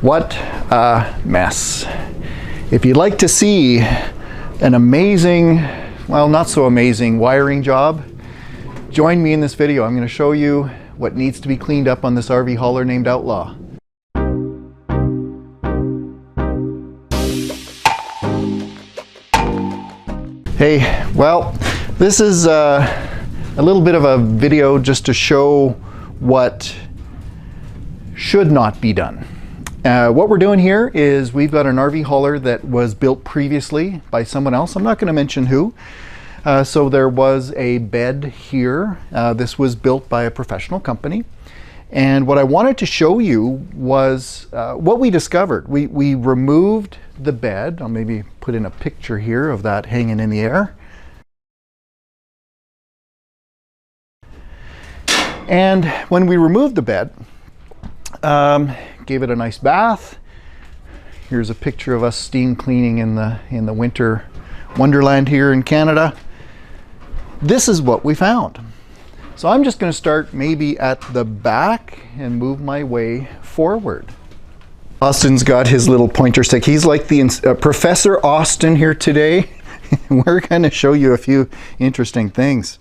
What a mess. If you'd like to see an amazing, well, not so amazing wiring job, join me in this video. I'm going to show you what needs to be cleaned up on this RV hauler named Outlaw. Hey, well, this is a little bit of a video just to show what should not be done. What we're doing here is we've got an RV hauler that was built previously by someone else. I'm not going to mention who. So there was a bed here. This was built by a professional company. And what I wanted to show you was what we discovered. We removed the bed. I'll maybe put in a picture here of that hanging in the air. And when we removed the bed, gave it a nice bath. Here's a picture of us steam cleaning in the winter wonderland here in Canada. This is what we found. So I'm just going to start maybe at the back and move my way forward. Austin's got his little pointer stick. He's like the Professor Austin here today. We're going to show you a few interesting things.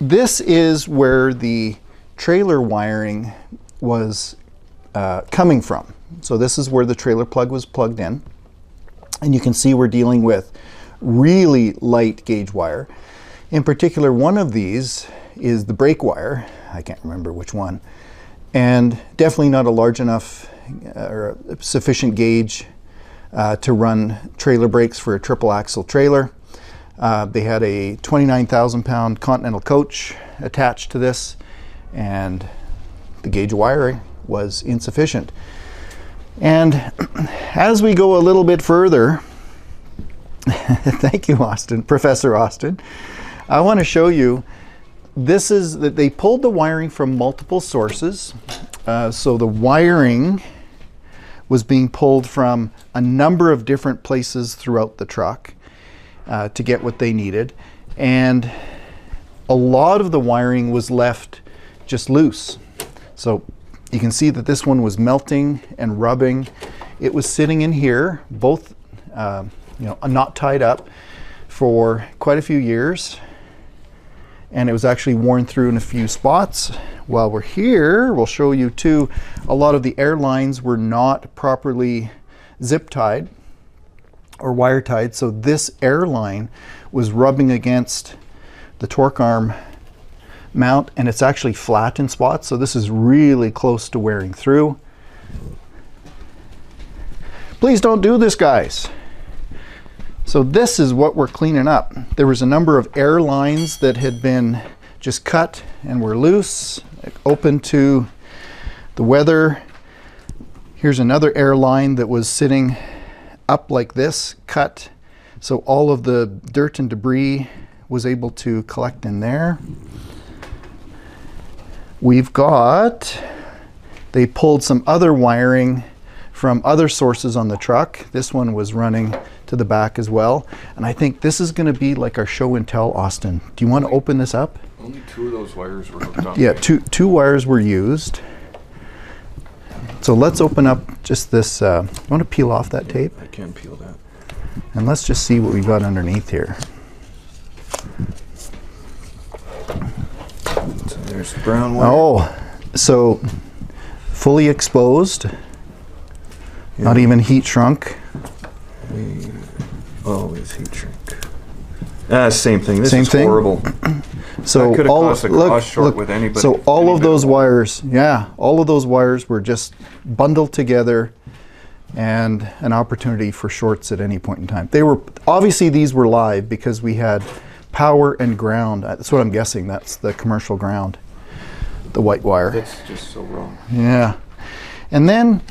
This is where the trailer wiring was coming from. So this is where the trailer plug was plugged in. And you can see we're dealing with really light gauge wire. In particular, one of these is the brake wire. I can't remember which one. And definitely not a large enough or sufficient gauge to run trailer brakes for a triple axle trailer. They had a 29,000 pound Continental coach attached to this, and the gauge wiring was insufficient. And as we go a little bit further, thank you, Austin, Professor Austin, I want to show you, this is that they pulled the wiring from multiple sources. So the wiring was being pulled from a number of different places throughout the truck to get what they needed. And a lot of the wiring was left just loose. So you can see that this one was melting and rubbing. It was sitting in here, both not tied up, for quite a few years. And it was actually worn through in a few spots. While we're here, we'll show you too, a lot of the air lines were not properly zip tied or wire tied. So this air line was rubbing against the torque arm mount, and it's actually flat in spots. So this is really close to wearing through. Please don't do this, guys. So this is what we're cleaning up. There was a number of air lines that had been just cut and were loose, open to the weather. Here's another air line that was sitting up like this, cut. So all of the dirt and debris was able to collect in there. We've got, they pulled some other wiring from other sources on the truck. This one was running to the back as well. And I think this is going to be like our show and tell, Austin. Do you want to open this up? Only two of those wires were hooked up. Yeah, two wires were used. So let's open up just this. You want to peel off that tape? I can peel that. And let's just see what we've got underneath here. So there's brown wire. Oh, so fully exposed, yeah. Not even heat shrunk. Always heat shrink. Same thing. This same is thing? horrible. So could have cost a cross short look, with anybody. So all of those wires, yeah, all of those wires were just bundled together, and an opportunity for shorts at any point in time. They were, obviously these were live because we had power and ground. That's what I'm guessing. That's the commercial ground, the white wire. That's just so wrong. Yeah. And then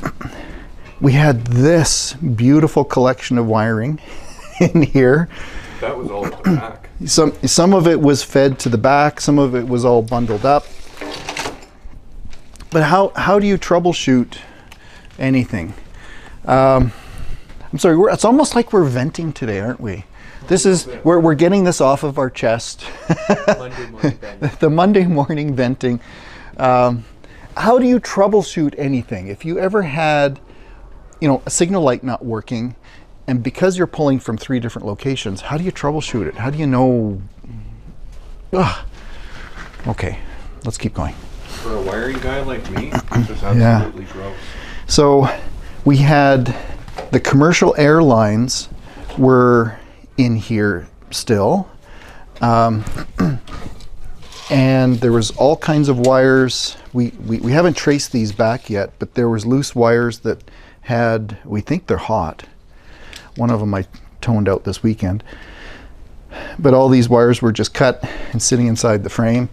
we had this beautiful collection of wiring in here. That was all at the back. Some of it was fed to the back, some of it was all bundled up. But how do you troubleshoot anything? I'm sorry, it's almost like we're venting today, aren't we? This is, we're getting this off of our chest. Monday morning venting. The Monday morning venting. how do you troubleshoot anything? If you ever had, you know, a signal light not working, and because you're pulling from 3 different locations, how do you troubleshoot it? How do you know? Ugh. Okay, let's keep going. For a wiring guy like me, this is absolutely gross. So we had the commercial airlines were in here still. And there was all kinds of wires. We haven't traced these back yet, but there was loose wires that had, we think they're hot. One of them I toned out this weekend. But all these wires were just cut and sitting inside the frame.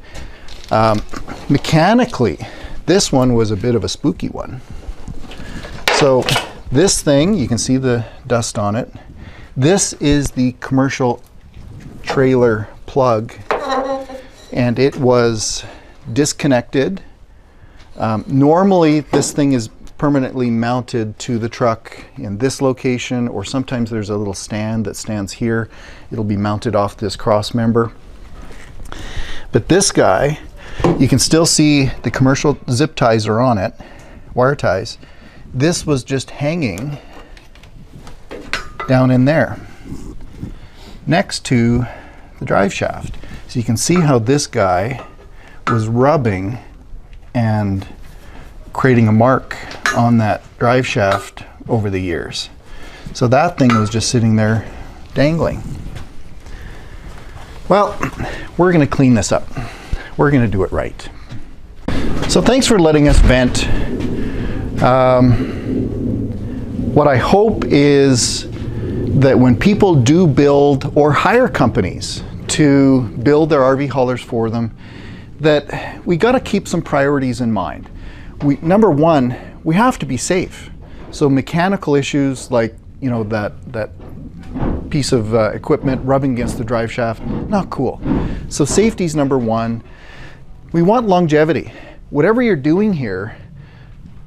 Mechanically, this one was a bit of a spooky one. So this thing, you can see the dust on it. This is the commercial trailer plug, and it was disconnected. Normally this thing is permanently mounted to the truck in this location, or sometimes there's a little stand that stands here. It'll be mounted off this cross member. But this guy, you can still see the commercial zip ties are on it, wire ties. This was just hanging down in there next to the drive shaft. So you can see how this guy was rubbing and creating a mark on that drive shaft over the years. So that thing was just sitting there dangling. Well, we're going to clean this up. We're going to do it right. So thanks for letting us vent. What I hope is that when people do build or hire companies to build their RV haulers for them, that we got to keep some priorities in mind. Number one, we have to be safe. So mechanical issues like, you know, that piece of equipment rubbing against the drive shaft, not cool. So safety's number one. We want longevity. Whatever you're doing here,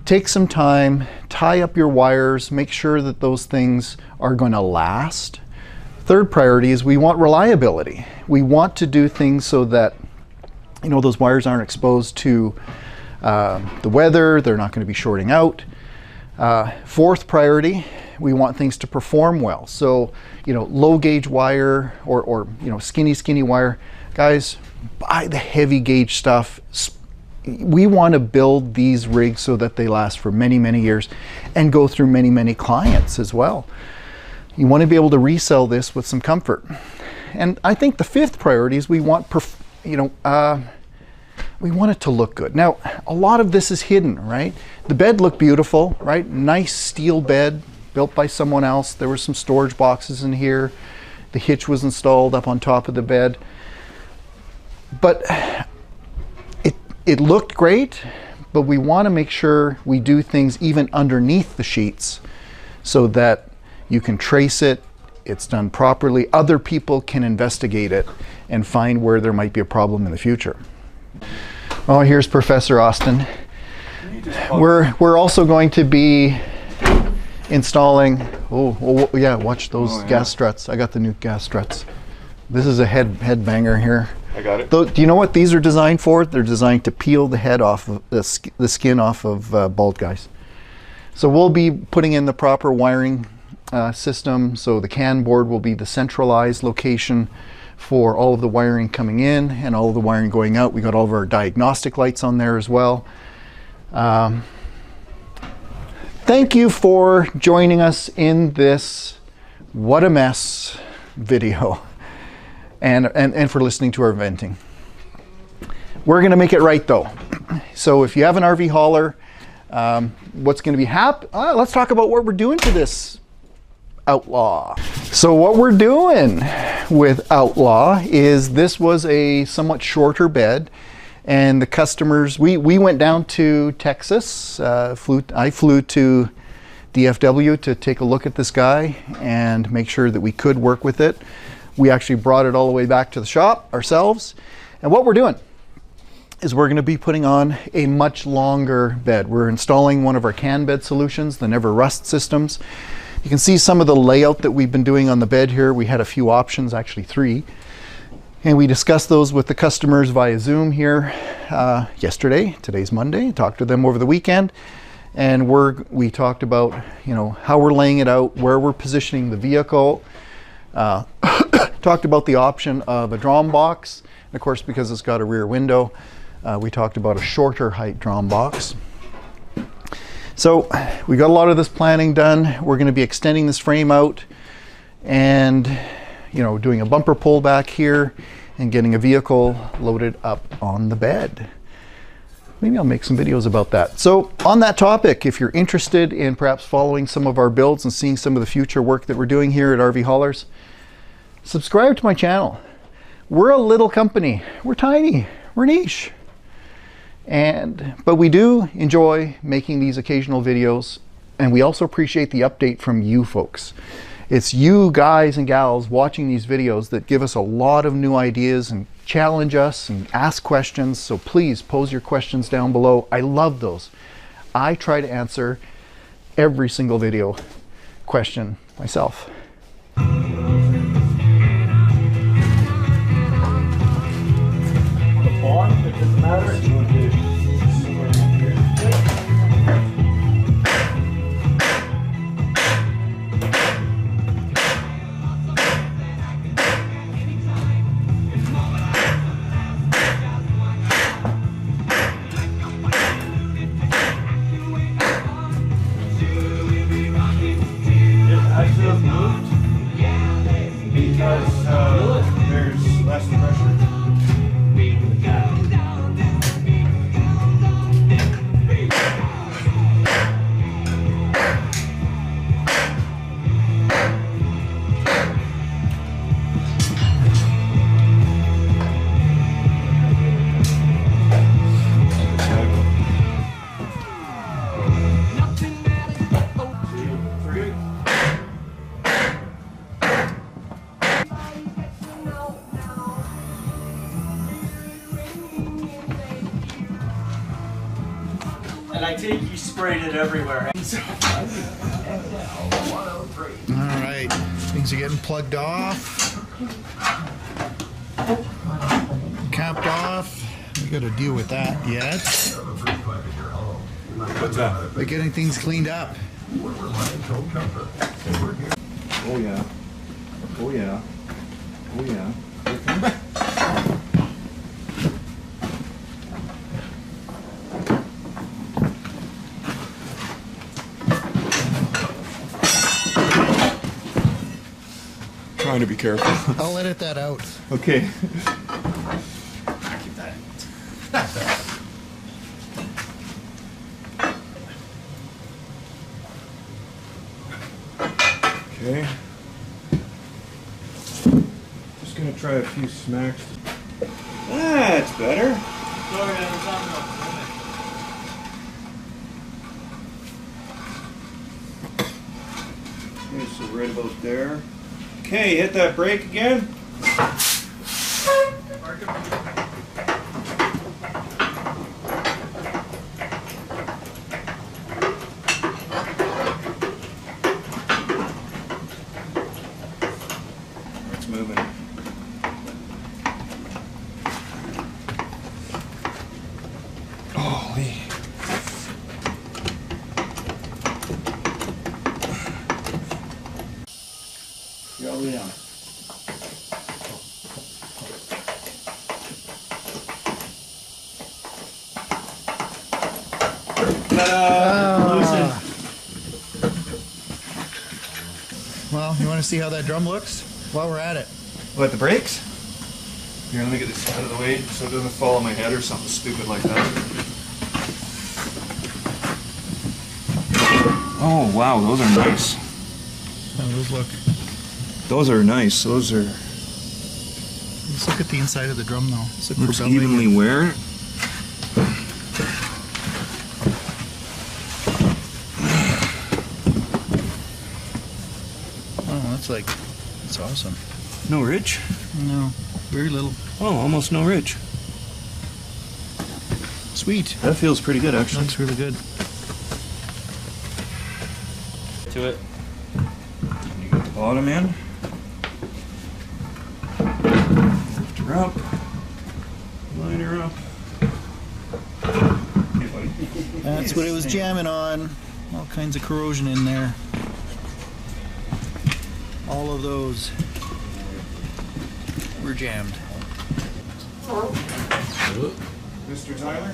take some time, tie up your wires, make sure that those things are going to last. Third priority is we want reliability. We want to do things so that, you know, those wires aren't exposed to the weather, they're not going to be shorting out. Fourth priority, we want things to perform well. So, you know, low gauge wire or you know, skinny wire. Guys, buy the heavy gauge stuff. We want to build these rigs so that they last for many, many years and go through many, many clients as well. You want to be able to resell this with some comfort. And I think the fifth priority is we want, we want it to look good. Now, a lot of this is hidden, right? The bed looked beautiful, right? Nice steel bed built by someone else. There were some storage boxes in here. The hitch was installed up on top of the bed. But it looked great, but we want to make sure we do things even underneath the sheets so that you can trace it, it's done properly, other people can investigate it and find where there might be a problem in the future. Oh, here's Professor Austin. We're also going to be installing, oh yeah, watch those gas struts. I got the new gas struts. This is a head banger here. I got it. Do you know what these are designed for? They're designed to peel the head off of the skin off of bald guys. So we'll be putting in the proper wiring system. So the CAN board will be the centralized location for all of the wiring coming in and all of the wiring going out. We got all of our diagnostic lights on there as well. Thank you for joining us in this What a Mess video. And for listening to our venting. We're going to make it right though. So if you have an RV hauler, what's going to be let's talk about what we're doing to this Outlaw. So what we're doing with Outlaw is this was a somewhat shorter bed, and the customers, we went down to Texas. I flew to DFW to take a look at this guy and make sure that we could work with it. We actually brought it all the way back to the shop ourselves. And what we're doing is we're going to be putting on a much longer bed. We're installing one of our CAN bed solutions, the Never Rust systems. You can see some of the layout that we've been doing on the bed here. We had a few options, actually 3. And we discussed those with the customers via Zoom here yesterday. Today's Monday. Talked to them over the weekend, and we talked about, you know, how we're laying it out, where we're positioning the vehicle. Talked about the option of a drum box. And of course, because it's got a rear window, we talked about a shorter height drum box. So we got a lot of this planning done. We're going to be extending this frame out and, you know, doing a bumper pull back here and getting a vehicle loaded up on the bed. Maybe I'll make some videos about that. So on that topic, if you're interested in perhaps following some of our builds and seeing some of the future work that we're doing here at RVHaulers, subscribe to my channel. We're a little company. We're tiny. We're niche. But we do enjoy making these occasional videos, and we also appreciate the update from you folks. It's you guys and gals watching these videos that give us a lot of new ideas and challenge us and ask questions. So please pose your questions down below. I love those. I try to answer every single video question myself. It doesn't matter. I should have moved because there's less pressure. And I think you sprayed it everywhere. All right, things are getting plugged off, capped off. We got to deal with that yet. What's that? By getting things cleaned up. Oh yeah. Oh yeah. Oh yeah. Trying to be careful. I'll edit that out. Okay. Keep that. Okay. Just gonna try a few smacks. That's better. Okay, so right about there. Okay, hit that brake again. It's moving. Holy. You're all the way down. Ah. Well, you want to see how that drum looks while we're at it? What, the brakes? Here, let me get this out of the way so it doesn't fall on my head or something stupid like that. Oh, wow, those are nice. How do those look? Those are nice. Those are... Let's look at the inside of the drum though. Looks evenly wear. Oh, that's awesome. No ridge? No, very little. Oh, almost no ridge. Sweet. That feels pretty good, actually. Looks really good. To it. You got the bottom in. her up. Line her up. Hey, buddy. That's what it was jamming on. All kinds of corrosion in there. All of those were jammed. Mr. Tyler?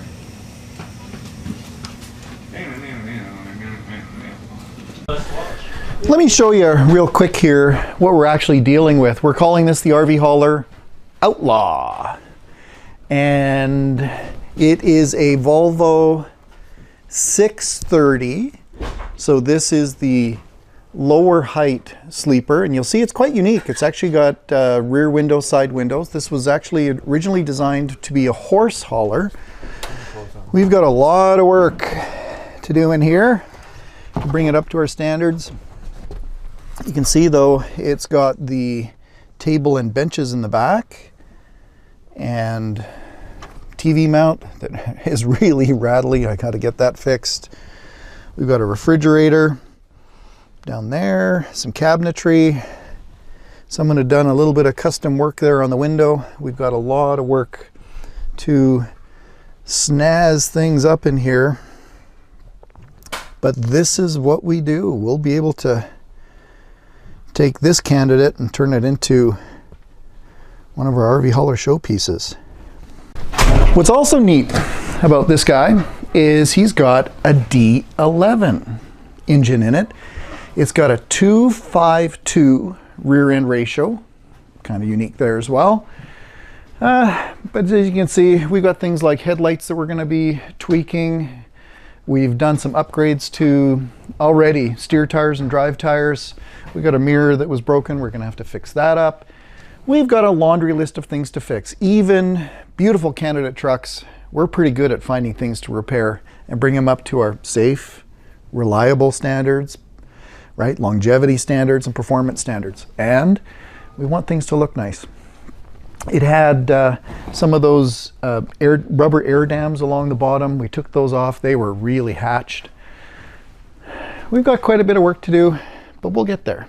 Let me show you real quick here what we're actually dealing with. We're calling this the RVHauler OUTLAW. And it is a Volvo 630. So this is the lower height sleeper, and you'll see it's quite unique. It's actually got rear windows, side windows. This was actually originally designed to be a horse hauler. We've got a lot of work to do in here to bring it up to our standards. You can see though it's got the table and benches in the back and TV mount that is really rattly. I got to get that fixed. We've got a refrigerator down there, some cabinetry. Someone had done a little bit of custom work there on the window. We've got a lot of work to snazz things up in here. But this is what we do. We'll be able to take this candidate and turn it into one of our RVHauler showpieces. What's also neat about this guy is he's got a D11 engine in it. It's got a 2.52 rear end ratio, kind of unique there as well. But as you can see, we've got things like headlights that we're going to be tweaking. We've done some upgrades to already steer tires and drive tires. We've got a mirror that was broken. We're going to have to fix that up. We've got a laundry list of things to fix. Even beautiful candidate trucks, we're pretty good at finding things to repair and bring them up to our safe, reliable standards, right? Longevity standards and performance standards. And we want things to look nice. It had some of those rubber air dams along the bottom. We took those off. They were really hatched. We've got quite a bit of work to do, but we'll get there.